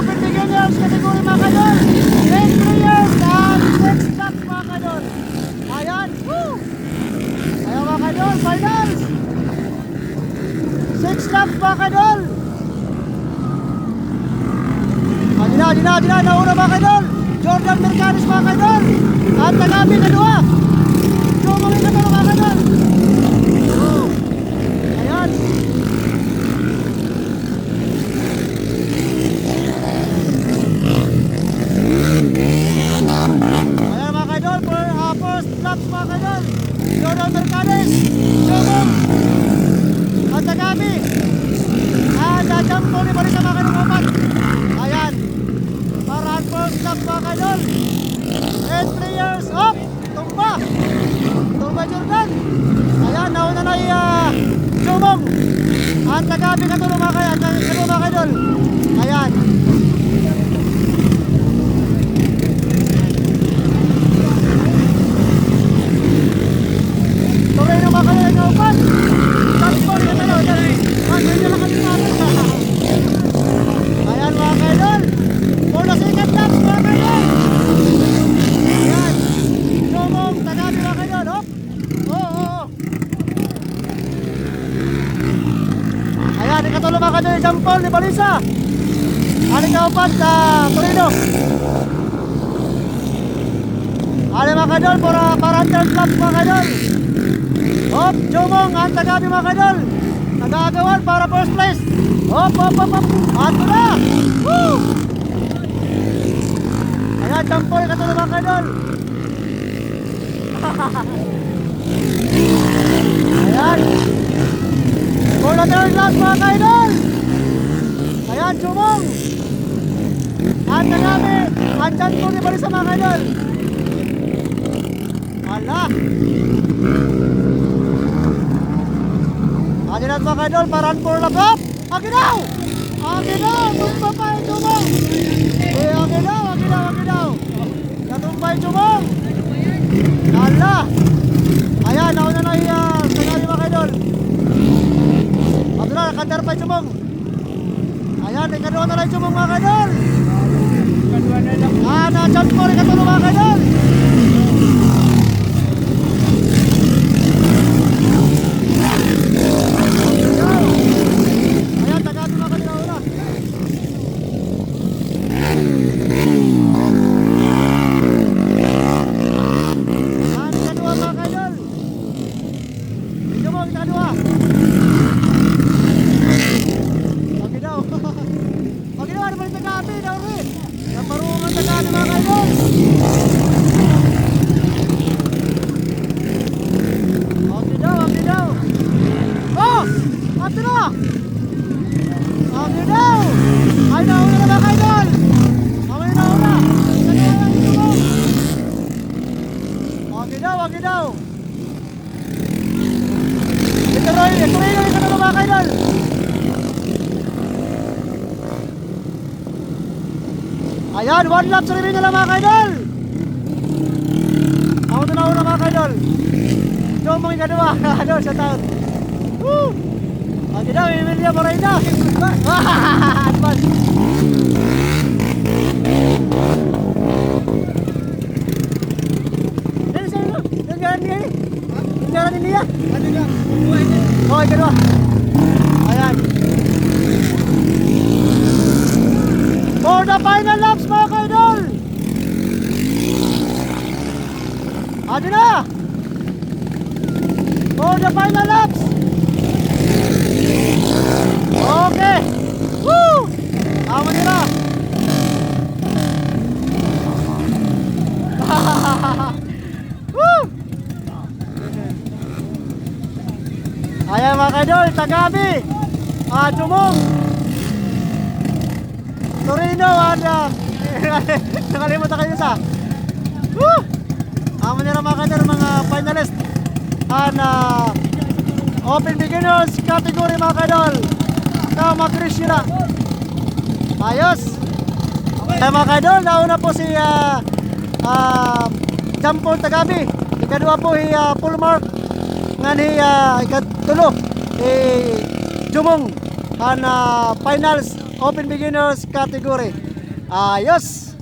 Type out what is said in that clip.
Open beginners category mga kaidol. 10 players and 6 laps mga kaidol. Ayan. Woo! Ayan mga kaidol, finals. 6 laps mga kaidol. Nauna mga kaidol. Jordan Mercanis mga kaidol. At Tagabi kadua. Jomong ikatalo mga kaidol. Ayan. Ayan mga kaidol, first laps mga kaidol. Jordan Mercanis, Jomong at Tagabi. At Jampo ni Marisa mga kaidol upat. Ayan. Para first lap mga kaidol. 10 players up. Tumba Jordan. Ayan, nauna na Jomong at Tagabi katulong mga kaidol. Ayan. Tuloy na mga kaidol na upan. Tapos na talo. Ganyan lang kami natin. Ayan mga kaidol. For the second laps mga kaidol. Ayan. Jomong, Tagabi mga kaidol. Hop. Oo. Ayan, ikatulo mga kaidol. Jampol ni Balisa. Aling kaupat Torino. Aling mga kaidol para 100 laps mga kaidol. Hop, Jomong at Tagabi mga kaidol. Nagagawan para first place. Hop. Ato na. Woo! Ayan, Jampol ikatulo mga kaidol. Ayan. For the third lap mga kaidol. Ayan, Jomong at Tagabi. Andyan po ni Balisa mga kaidol. Hala. Andyan at mga kaidol. Parang for lap up. Aginaw. Tumpay Jomong. Aginaw. Natumpay Jomong. Hala. Ayan, nauna na Tagabi mga kaidol. Abdullah, nakandar pa Jomong. Ayan, ikaduha na lang Jomong mga kaidol. Na-jump ko rin katulong mga kaidol. Ayan, Tagabi mga kaidol na una. Ikaduha mga kaidol. Jomong, ikaduha. Ano ba yung Tagabi? Naparungan ang Tagabi mga kaidol. Okay daw. Oh! Ato na! Okay daw! Ay, nauna na mga kaidol! Nauna. Okay daw. Ito rin yung kanalo mga kaidol. Ayan, 1 lap sa rin nila mga kaidol. Ako na una mga kaidol. Jomong ikaduha. Sa taon. Woo! Okay daw, Emilia Morena. Advance. Dali sa'yo no? Yung garan niya eh. Yung garan niya. Oh, ikaduha. Ayan. For the final laps mga kaidol. Adi na. For the final laps. Okay. Woo! Tama nila. Woo! Ayan mga kaidol, Tagabi. Jomong. Torino at nakalimutan kayo sa amo nila mga kaidol, mga finalist and open beginners category mga kaidol. Tama Krishna. Ayos. Mga kaidol, nauna po si Jampol Tagabi. Ikadua po full mark nga ni ikatulo Jomong and finals open beginners category. Ayos!